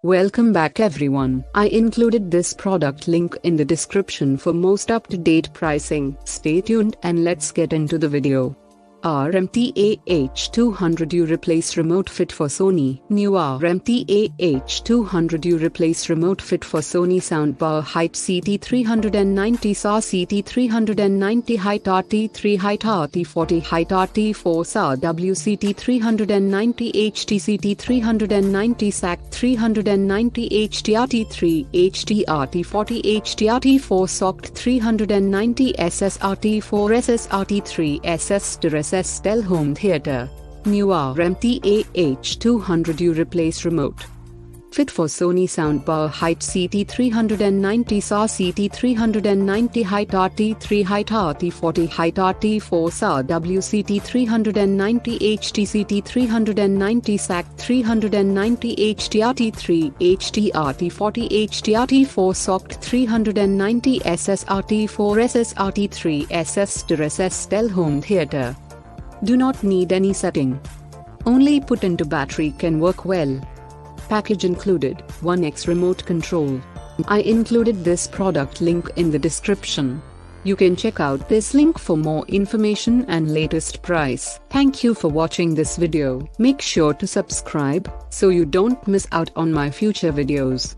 Welcome back everyone. I included this product link in the description for most up-to-date pricing. Stay tuned and let's get into the video. RMT AH200U replace remote fit for Sony. New RMT AH200U replace remote fit for Sony soundbar height CT390 SAW CT390 height RT3 height RT40 height RT4 SAW WCT390 HT CT390 SAC 390 HTRT3 HTRT40 HTRT4 SOCT 390 SSRT4 SSRT3 SS Stel Home Theater. New RMT AH200U replace remote fit for Sony soundbar height CT390 SAW CT390 height RT3 height RT40 height RT4 SAW WCT390 HTCT390 SAC 390 HTRT3 HTRT40 HTRT4 SOCT 390 SSRT4 SSRT3 SS Stel Home Theater. Do not need any setting. Only put into battery can work well. Package included 1x remote control. I included this product link in the description. You can check out this link for more information and latest price. Thank you for watching this video. Make sure to subscribe so you don't miss out on my future videos.